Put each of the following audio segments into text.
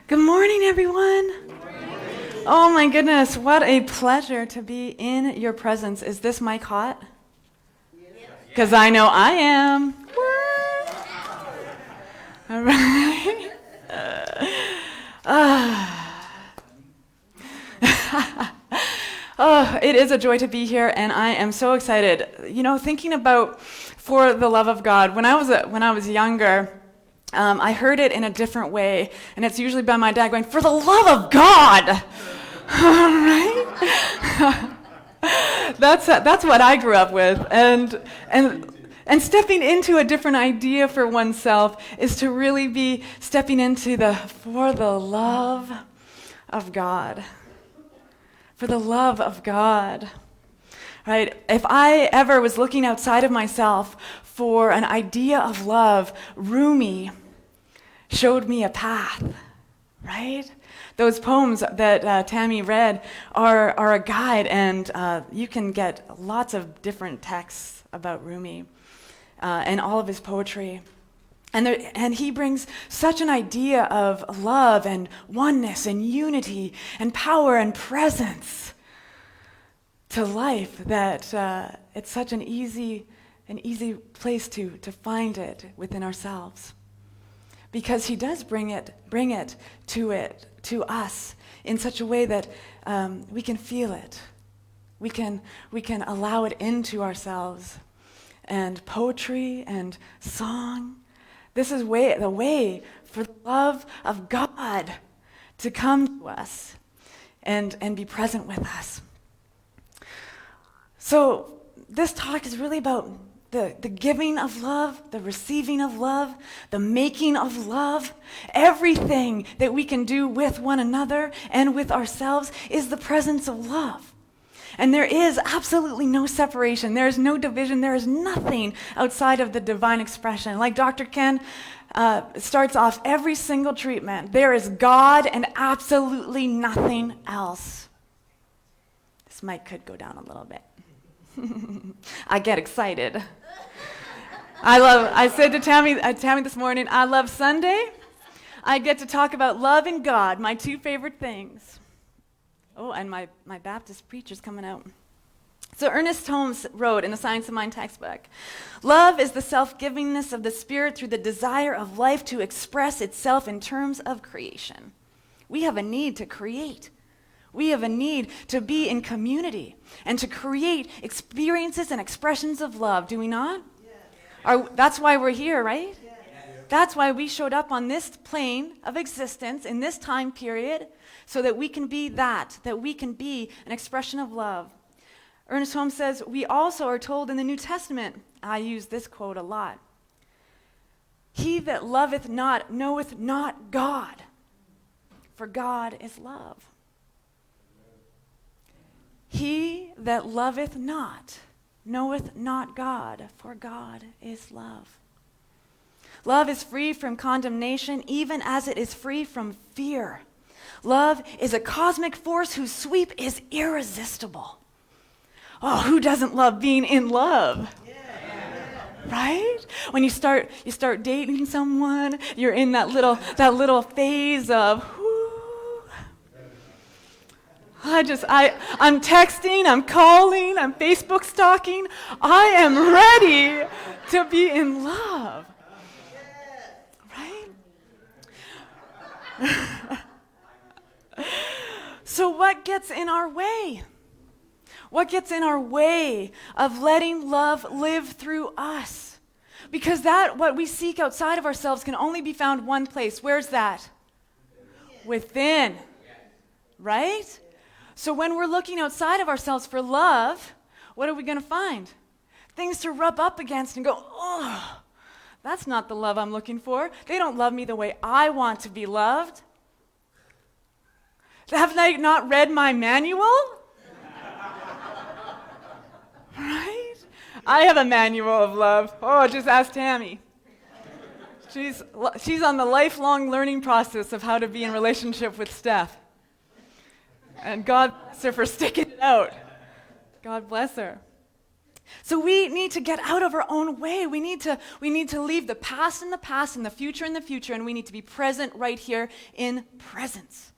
Good morning, everyone. Oh my goodness, what a pleasure to be in your presence. Is this mic hot? Because I know I am. All right. Oh, it is a joy to be here, and I am so excited. You know, thinking about for the love of God. When I was younger, I heard it in a different way, and it's usually by my dad going, "For the love of God!" Right? That's what I grew up with, and stepping into a different idea for oneself is to really be stepping into for the love of God. For the love of God. Right? If I ever was looking outside of myself for an idea of love, Rumi showed me a path, right? Those poems that Tammy read are a guide, and you can get lots of different texts about Rumi and all of his poetry. And he brings such an idea of love and oneness and unity and power and presence to life that it's such an easy place to find it within ourselves. Because he does bring it to us in such a way that we can feel it. We can allow it into ourselves. And poetry and song. This is the way for the love of God to come to us and be present with us. So this talk is really about the giving of love, the receiving of love, the making of love. Everything that we can do with one another and with ourselves is the presence of love. And there is absolutely no separation. There is no division. There is nothing outside of the divine expression. Like Dr. Ken starts off every single treatment, there is God and absolutely nothing else. This mic could go down a little bit. I get excited. I said to Tammy this morning, I love Sunday. I get to talk about love and God, my two favorite things. Oh, and my Baptist preacher's coming out. So Ernest Holmes wrote in the Science of Mind textbook, love is the self-givingness of the spirit through the desire of life to express itself in terms of creation. We have a need to create. We have a need to be in community and to create experiences and expressions of love, do we not? Yeah. That's why we're here, right? Yeah. That's why we showed up on this plane of existence in this time period, so that we can be that we can be an expression of love. Ernest Holmes says, we also are told in the New Testament, I use this quote a lot, he that loveth not knoweth not God, for God is love. He that loveth not knoweth not God, for God is love. Love is free from condemnation, even as it is free from fear. Love is a cosmic force whose sweep is irresistible. Oh, who doesn't love being in love? Yeah. Right? When you start dating someone, you're in that little phase of I'm texting, I'm calling, I'm Facebook stalking. I am ready to be in love. Right? So what gets in our way? What gets in our way of letting love live through us? Because what we seek outside of ourselves can only be found one place. Where's that? Within. Right? So when we're looking outside of ourselves for love, what are we going to find? Things to rub up against and go, oh, that's not the love I'm looking for. They don't love me the way I want to be loved. Have they not read my manual? Right? I have a manual of love. Oh, just ask Tammy. She's on the lifelong learning process of how to be in relationship with Steph. And God bless her for sticking it out. God bless her. So we need to get out of our own way. We need to leave the past in the past and the future in the future, and we need to be present right here in presence.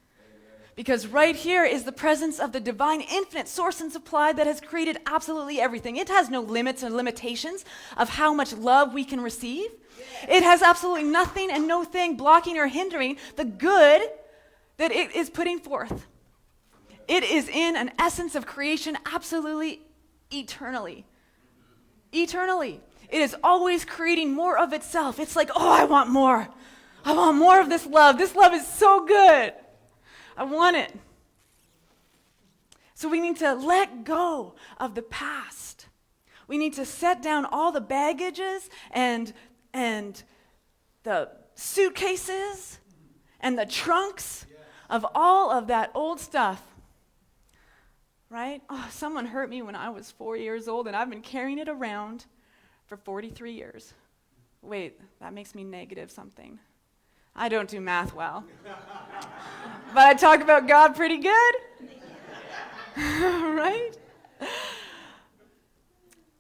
Because right here is the presence of the divine, infinite source and supply that has created absolutely everything. It has no limits and limitations of how much love we can receive. It has absolutely nothing and no thing blocking or hindering the good that it is putting forth. It is in an essence of creation absolutely eternally. Eternally. It is always creating more of itself. It's like, oh, I want more. I want more of this love. This love is so good. I want it. So we need to let go of the past. We need to set down all the baggages and the suitcases and the trunks of all of that old stuff. Right? Oh, someone hurt me when I was 4 years old, and I've been carrying it around for 43 years. Wait, that makes me negative something. I don't do math well. But I talk about God pretty good. Right?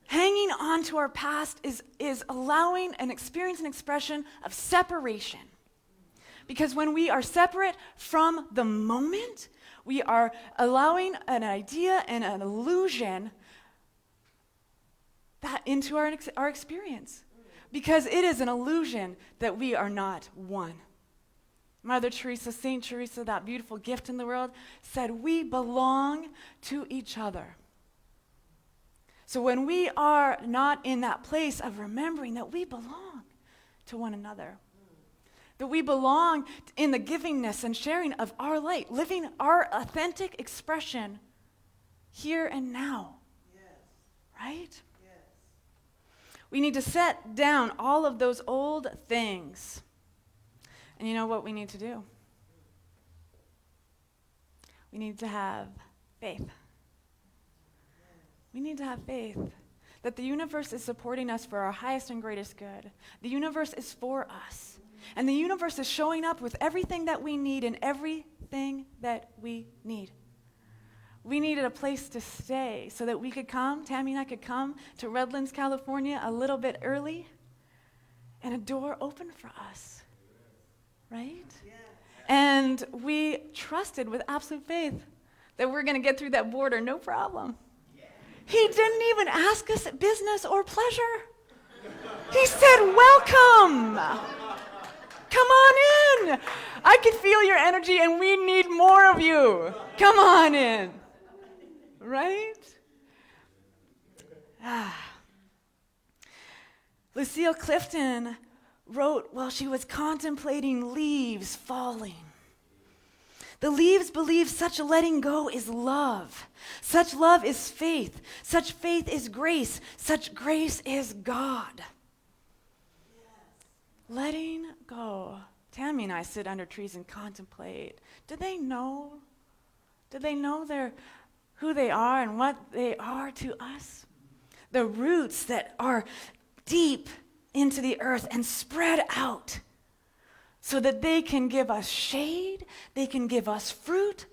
Hanging on to our past is allowing an experience and expression of separation. Because when we are separate from the moment, we are allowing an idea and an illusion that into our experience. Because it is an illusion that we are not one. Mother Teresa, Saint Teresa, that beautiful gift in the world, said we belong to each other. So when we are not in that place of remembering that we belong to one another, that we belong in the givingness and sharing of our light, living our authentic expression here and now, right? We need to set down all of those old things. And you know what we need to do? We need to have faith. We need to have faith that the universe is supporting us for our highest and greatest good. The universe is for us. And the universe is showing up with everything that we need and everything that we need. We needed a place to stay so that we could come, Tammy and I could come to Redlands, California a little bit early, and a door opened for us. Right? Yeah. And we trusted with absolute faith that we're going to get through that border, no problem. Yeah. He didn't even ask us business or pleasure. He said, welcome. Come on in. I can feel your energy and we need more of you. Come on in. Right? Lucille Clifton wrote while she was contemplating leaves falling. The leaves believe such letting go is love. Such love is faith. Such faith is grace. Such grace is God. Yes. Letting go. Tammy and I sit under trees and contemplate. Do they know? Do they know who they are and what they are to us? The roots that are deep into the earth and spread out so that they can give us shade, they can give us fruit,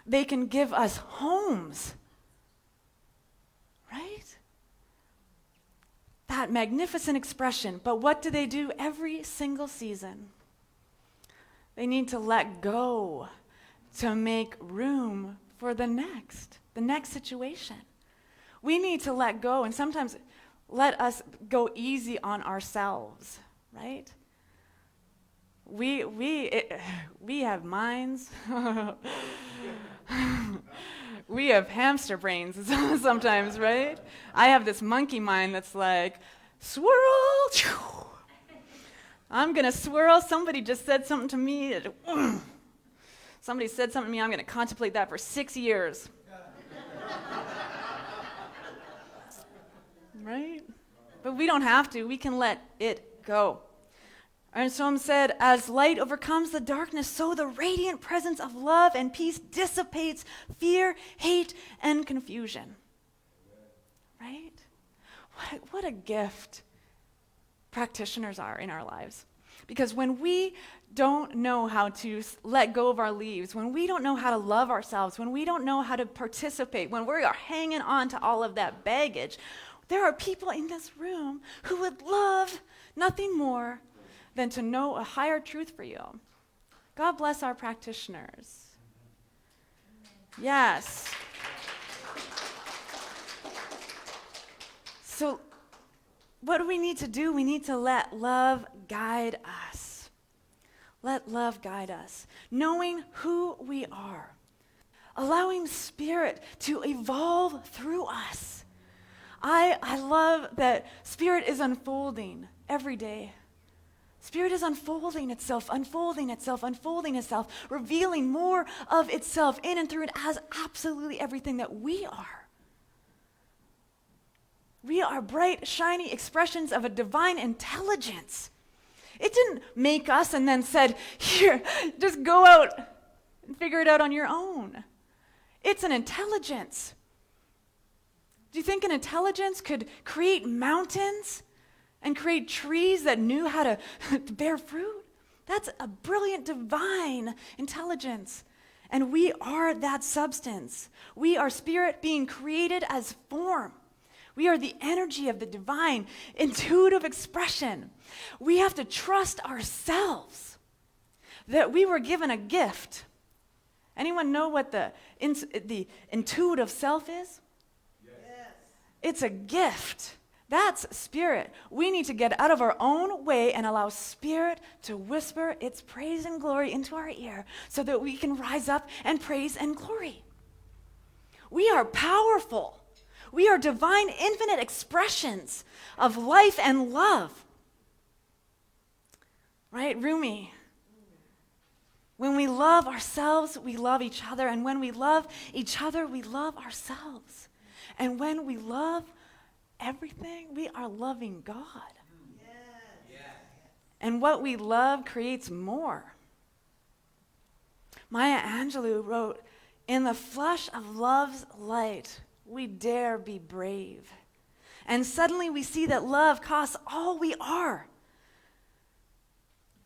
they can give us homes. Right? That magnificent expression. But what do they do every single season? They need to let go to make room for the next situation. We need to let go, and sometimes let us go easy on ourselves, right? We have minds. We have hamster brains sometimes, right? I have this monkey mind that's like, swirl. I'm going to swirl. Somebody just said something to me. Somebody said something to me. I'm going to contemplate that for 6 years. Right? But we don't have to. We can let it go. And Psalm said, as light overcomes the darkness, so the radiant presence of love and peace dissipates fear, hate, and confusion. Right? What a gift practitioners are in our lives. Because when we don't know how to let go of our leaves, when we don't know how to love ourselves, when we don't know how to participate, when we are hanging on to all of that baggage, There are people in this room who would love nothing more than to know a higher truth for you. God bless our practitioners. Yes. So what do we need to do? We need to let love guide us. Let love guide us. Knowing who we are. Allowing Spirit to evolve through us. I love that Spirit is unfolding every day. Spirit is unfolding itself, revealing more of itself in and through it as absolutely everything that we are. We are bright, shiny expressions of a divine intelligence. It didn't make us and then said, here, just go out and figure it out on your own. It's an intelligence. Do you think an intelligence could create mountains and create trees that knew how to bear fruit? That's a brilliant divine intelligence. And we are that substance. We are Spirit being created as form. We are the energy of the divine, intuitive expression. We have to trust ourselves that we were given a gift. Anyone know what the intuitive self is? Yes. It's a gift. That's Spirit. We need to get out of our own way and allow Spirit to whisper its praise and glory into our ear so that we can rise up and praise and glory. We are powerful. We are divine, infinite expressions of life and love. Right, Rumi? When we love ourselves, we love each other. And when we love each other, we love ourselves. And when we love everything, we are loving God. Yes. And what we love creates more. Maya Angelou wrote, "In the flush of love's light, we dare be brave. And suddenly we see that love costs all we are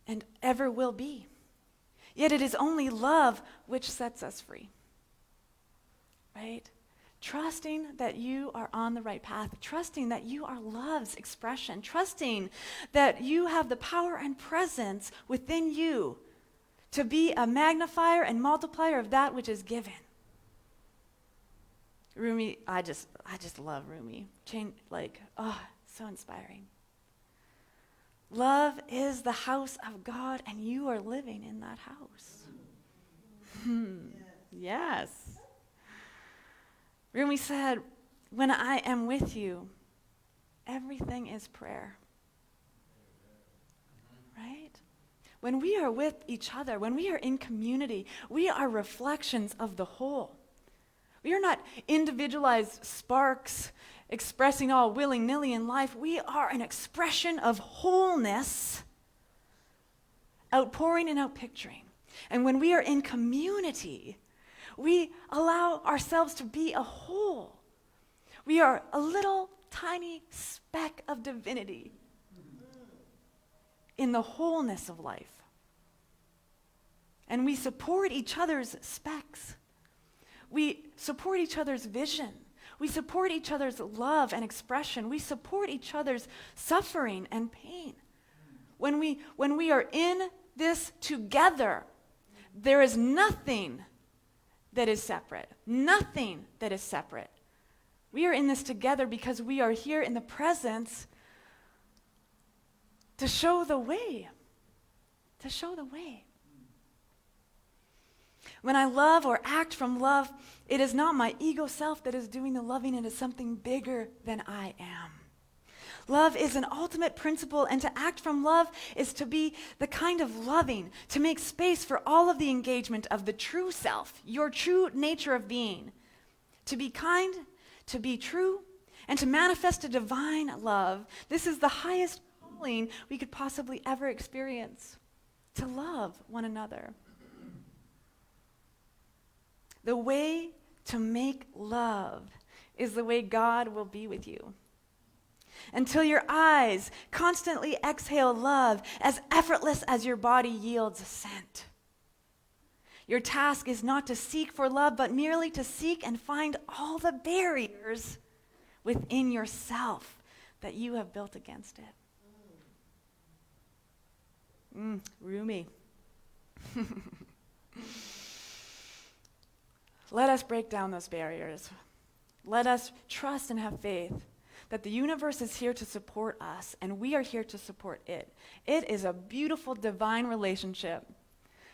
and ever will be. Yet it is only love which sets us free." Right? Trusting that you are on the right path, trusting that you are love's expression, trusting that you have the power and presence within you to be a magnifier and multiplier of that which is given. Rumi, I just love Rumi. So inspiring. Love is the house of God, and you are living in that house. Yes. Rumi said, "When I am with you, everything is prayer." Right? When we are with each other, when we are in community, we are reflections of the whole. We are not individualized sparks expressing all willy-nilly in life. We are an expression of wholeness, outpouring and outpicturing. And when we are in community, we allow ourselves to be a whole. We are a little tiny speck of divinity in the wholeness of life. And we support each other's specks. We support each other's vision. We support each other's love and expression. We support each other's suffering and pain. When we are in this together, there is nothing that is separate. Nothing that is separate. We are in this together because we are here in the presence to show the way. To show the way. When I love or act from love, it is not my ego self that is doing the loving. It is something bigger than I am. Love is an ultimate principle, and to act from love is to be the kind of loving, to make space for all of the engagement of the true self, your true nature of being. To be kind, to be true, and to manifest a divine love. This is the highest calling we could possibly ever experience, to love one another. The way to make love is the way God will be with you. Until your eyes constantly exhale love as effortless as your body yields scent. Your task is not to seek for love, but merely to seek and find all the barriers within yourself that you have built against it. Rumi. Let us break down those barriers. Let us trust and have faith that the universe is here to support us, and we are here to support it. It is a beautiful divine relationship.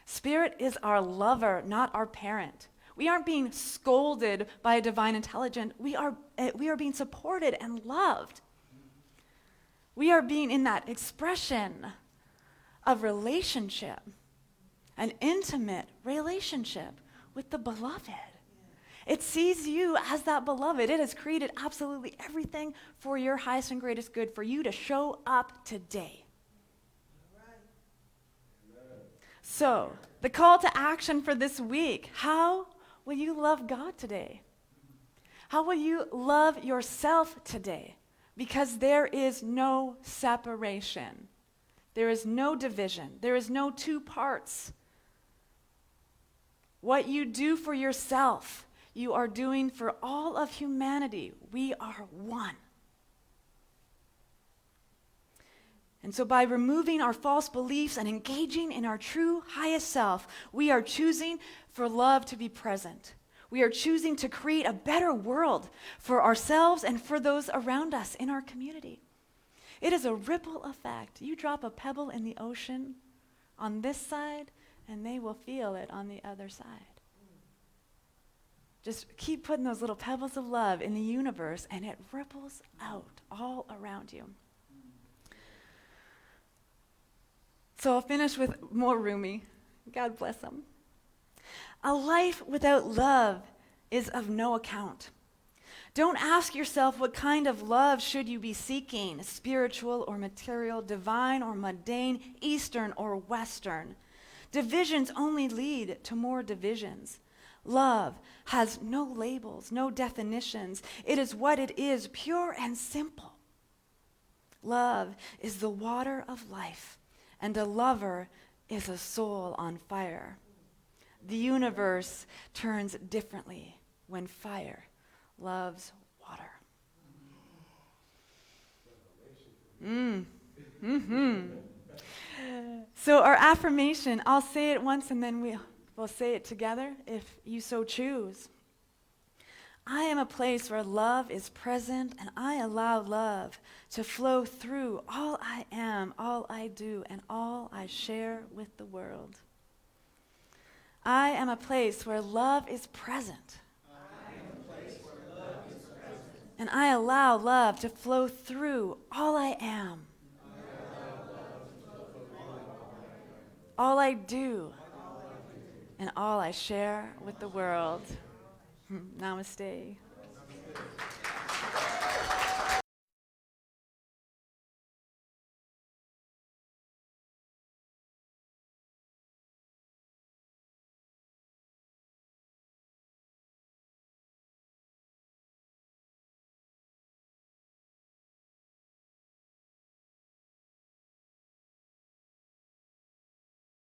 Spirit is our lover, not our parent. We aren't being scolded by a divine intelligence. We are being supported and loved. We are being in that expression of relationship, an intimate relationship with the beloved. It sees you as that beloved. It has created absolutely everything for your highest and greatest good, for you to show up today. So, the call to action for this week: how will you love God today? How will you love yourself today? Because there is no separation. There is no division. There is no two parts. What you do for yourself, you are doing for all of humanity. We are one. And so by removing our false beliefs and engaging in our true highest self, we are choosing for love to be present. We are choosing to create a better world for ourselves and for those around us in our community. It is a ripple effect. You drop a pebble in the ocean on this side, and they will feel it on the other side. Just keep putting those little pebbles of love in the universe, and it ripples out all around you. So I'll finish with more Rumi. God bless him. A life without love is of no account. Don't ask yourself what kind of love should you be seeking, spiritual or material, divine or mundane, Eastern or Western. Divisions only lead to more divisions. Love has no labels, no definitions. It is what it is, pure and simple. Love is the water of life, and a lover is a soul on fire. The universe turns differently when fire loves water. So our affirmation, I'll say it once and then we'll say it together if you so choose. I am a place where love is present, and I allow love to flow through all I am, all I do, and all I share with the world. I am a place where love is present. And I allow love to flow through all I am, all I do, and all I share with the world. Namaste.